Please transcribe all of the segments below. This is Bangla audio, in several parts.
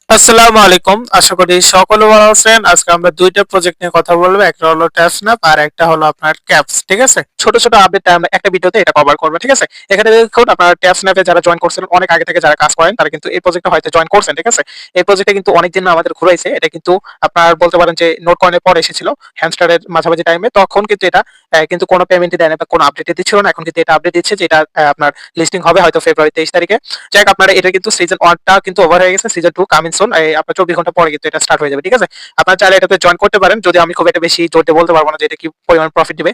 আসসালামু আলাইকুম। আশা করি সকলে ভালো আছেন। আজকে আমরা ২ টা প্রজেক্ট নিয়ে কথা বলবো। একটা হলো ট্যাবস্ন্যাপ আর একটা হলো আপনার ক্যাপস। ঠিক আছে? ছোট, ছোট আপডেট আমরা একটা ভিডিওতে এটা কভার করব। ঠিক আছে? এখানে দেখুন আপনার ট্যাবস্ন্যাপে যারা জয়েন করছিলেন অনেক আগে থেকে যারা কাজ করেন তারা কিন্তু এই প্রজেক্টে হয়তো জয়েন করছেন। ঠিক আছে? এই প্রজেক্টে কিন্তু অনেকদিন আমাদের ঘুরাইছে। এটা কিন্তু আপনার বলতে পারেন যে নোট কয়েনের পরে এসেছিল। হ্যামস্টারের মাঝামাঝি টাইমে তখন কিন্তু এটা কিন্তু কোনো পেমেন্টই দেয় না বা কোনো আপডেটই দিচ্ছিল না। এখন কিন্তু এটা আপডেট দিচ্ছে যে এটা আপনার লিস্টিং হবে হয়তো ফেব্রুয়ারি ২৩ তারিখে। যাই হোক আপনারা এটা কিন্তু সিজন 1 টা কিন্তু ওভার হয়ে গেছে। Season 2 coming soon. আপনার ২৪ ঘন্টা পরে কিন্তু এটা স্টার্ট হয়ে যাবে। ঠিক আছে? আপনারা চাইলে এটাতে জয়েন করতে পারেন। যদিও আমি খুব একটা বেশি জোর দিয়ে বলতে পারব না যে এটা কি পরিমাণ প্রফিট দিবে।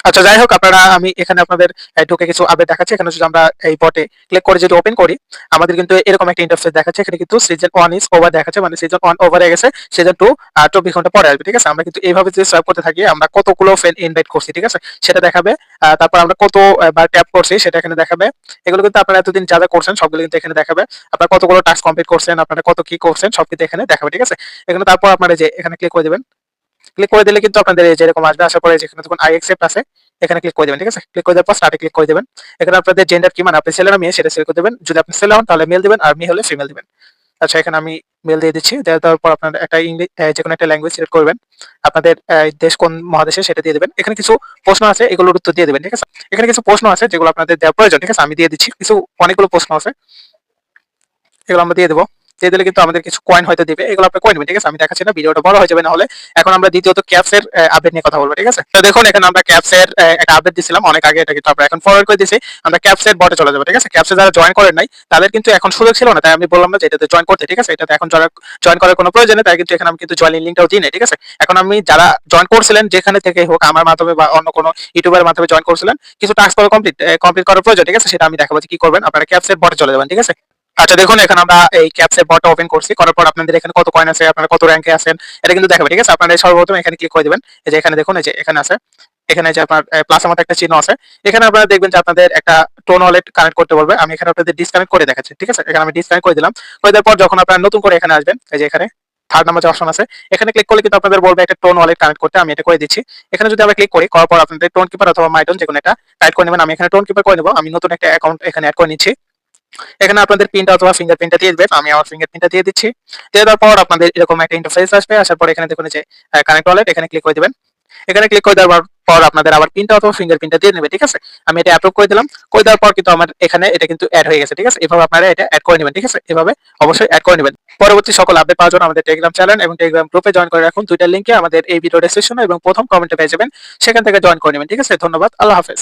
আচ্ছা যাই হোক আপনারা আমি এখানে আপনাদের ঢুকে কিছু আপডেট দেখাচ্ছি। এখানে যদি আমরা এই বটে ক্লিক করে যদি ওপেন করি, আমাদের কিন্তু এরকম একটা ইন্টারফেস দেখাচ্ছে। এখানে কিন্তু সিজন 1 ইজ ওভার দেখাচ্ছে। মানে সিজন 1 ওভার হয়ে গেছে। সিজন 2 ২৪ ঘন্টা পরে আসবে। ঠিক আছে? আমরা কিন্তু এইভাবে যদি সোয়াইপ করতে থাকি আমরা কতগুলো ফ্রেন্ড ইনভাইট করছি। ঠিক আছে? সেটা দেখাবে। তারপর আমরা কত বার ট্যাপ করছি সেটা এখানে দেখাবে। এগুলো কিন্তু আপনারা এতদিন যা করছেন সবগুলো কিন্তু এখানে দেখাবে। আপনারা কতগুলো টাস্ক কমপ্লিট করছেন, আপনারা কত কি করছেন সব কিন্তু এখানে দেখাবে। ঠিক আছে? এখানে তারপর আপনারা যে এখানে ক্লিক করে দিবেন। ক্লিক করে দিলে কিন্তু আপনাদের এই যে এরকম আসবে। আসার পরে যেখানে দেখুন আই অ্যাকসেপ্ট আছে, এখানে ক্লিক করে দিবেন। ঠিক আছে? ক্লিক করে দেওয়ার পর স্টার্টে ক্লিক করে দিবেন। এখানে আপনাদের জেন্ডার কি মানে আপনি ছেলে না মেয়ে সেটা সিলেক্ট করে দিবেন। যদি আপনি ছেলে হন তাহলে মেল দিবেন আর মেয়ে হলে ফিমেল দিবেন। আচ্ছা এখানে আমি মেল দিয়ে দিচ্ছি। দেওয়ার পর আপনার একটা যেকোনো একটা ল্যাঙ্গুয়েজ সিলেক্ট করবেন। আপনাদের দেশ কোন মহাদেশে সেটা দিয়ে দিবেন। এখানে কিছু প্রশ্ন আছে এগুলোর উত্তর দিয়ে দিবেন। ঠিক আছে? এখানে কিছু প্রশ্ন আছে যেগুলো আপনাদের দেওয়া প্রয়োজন। ঠিক আছে? আমি দিয়ে দিচ্ছি। অনেকগুলো প্রশ্ন আছে। এগুলো আমরা দিয়ে দেবো। দিয়ে দিলে কিন্তু আমাদের কিছু কয়েন হয়তো দিবে। এগুলো আপনি কয়েন দিবেন। ঠিক আছে? আমি দেখাচ্ছি না, ভিডিওটা বড় হয়ে যাবে না হলে। এখন আমরা দ্বিতীয়ত ক্যাপস এর আপডেট নিয়ে কথা বলবো। ঠিক আছে? তো দেখুন এখানে আমরা ক্যাপস এর একটা আপডেট দিছিলাম অনেক আগে, এটা কিন্তু আমরা এখন ফরওয়ার্ড করে দিয়েছি। আমরা ক্যাপস এর বটে চলে যাবো। ঠিক আছে? ক্যাপস এ যারা জয়েন করেন নাই তাদের কিন্তু এখন সুযোগ ছিল না। তাই আমি বললাম না যে এটাতে জয়েন করতে। ঠিক আছে? এটাতে এখন যারা জয়েন করার কোনো প্রয়োজন নেই তাই কিন্তু এখানে আমি কিন্তু জয়েনিং লিংকটাও দিই নাই। ঠিক আছে? এখন আমি যারা জয়েন করছিলেন যেখানে থেকে হোক আমার মাধ্যমে বা অন্য কোনো ইউটিউবের মাধ্যমে জয়েন করছিলেন, কিছু টাস্ক করে কমপ্লিট করার প্রয়োজন। ঠিক আছে? সেটা আমি দেখাবো যে কি করবেন। আপনারা ক্যাপস এর বটে চলে যাবেন। ঠিক আছে? আচ্ছা দেখুন এখানে আমরা এই ক্যাপস এর বটটা ওপেন করছি। করার পর আপনাদের এখানে কত কয়েন আছে, আপনারা কত র‍্যাঙ্কে আছেন এটা কিন্তু দেখাবে। ঠিক আছে? আপনারা সর্বপ্রথম এখানে ক্লিক করে দিবেন। এই যে এখানে দেখুন এই যে এখানে আছে। এখানে যে আপনার প্লাসের মতো একটা চিহ্ন আছে। এখানে আপনারা দেখবেন যে আপনাদের একটা টোন ওয়ালেট কানেক্ট করতে বলবে। আমি এখানে আপনাদের ডিসকানেক্ট করে দেখাচ্ছি। ঠিক আছে? এখানে আমি ডিসকানেক্ট করে দিলাম। করে দেওয়ার পর যখন আপনারা নতুন করে এখানে আসবেন, এই যে এখানে থার্ড নাম্বার যে অপশন আছে, এখানে ক্লিক করলে কিন্তু আপনাদের বলবে একটা টোন ওয়ালেট কানেক্ট করতে। আমি এটা করে দিচ্ছি। এখানে যদি আমরা ক্লিক করি, করার পর আপনাদের টোন কিপার অথবা মাইটোন যেকোনো একটা টাইপ করে নেবেন। আমি এখানে টোন কিপার করে নেব। আমি নতুন একটা অ্যাকাউন্ট এখানে এড করে নিচ্ছি। এখানে আপনাদের পিনটা অথবা ফিঙ্গারপ্রিন্টটা দিয়ে দিবেন। আমি আমার ফিঙ্গারপ্রিন্টটা দিয়ে দিচ্ছি। দিয়ে দেওয়ার পর আপনাদের এরকম একটা ইন্টারফেস আসবে। আসার পর এখানে দেখুন যে কানেক্ট ওয়ালেট, এখানে ক্লিক করে দিবেন। এখানে ক্লিক করে দেওয়ার পর আপনাদের আবার পিনটা অথবা ফিঙ্গারপ্রিন্টটা দিয়ে নেবে। ঠিক আছে? আমি এটা অ্যাপ্রুভ করে দিলাম। করে দেওয়ার পর কিন্তু আমার এখানে এটা কিন্তু এড হয়ে গেছে। ঠিক আছে? এভাবে আপনারা এটা এড করে নেবেন। ঠিক আছে? এভাবে অবশ্যই এড করে নেবেন। পরবর্তী সকল আপডেট পাওয়ার জন্য আমাদের টেলিগ্রাম চ্যানেল এবং টেলিগ্রাম গ্রুপে জয়েন করে রাখুন। ২ টা লিংকে আমাদের এই ভিডিও ডেসক্রিপশনে এবং প্রথম কমেন্টে পেয়ে যাবেন। সেখান থেকে জয়েন করে নেবেন। ঠিক আছে? ধন্যবাদ। আল্লাহ হাফেজ।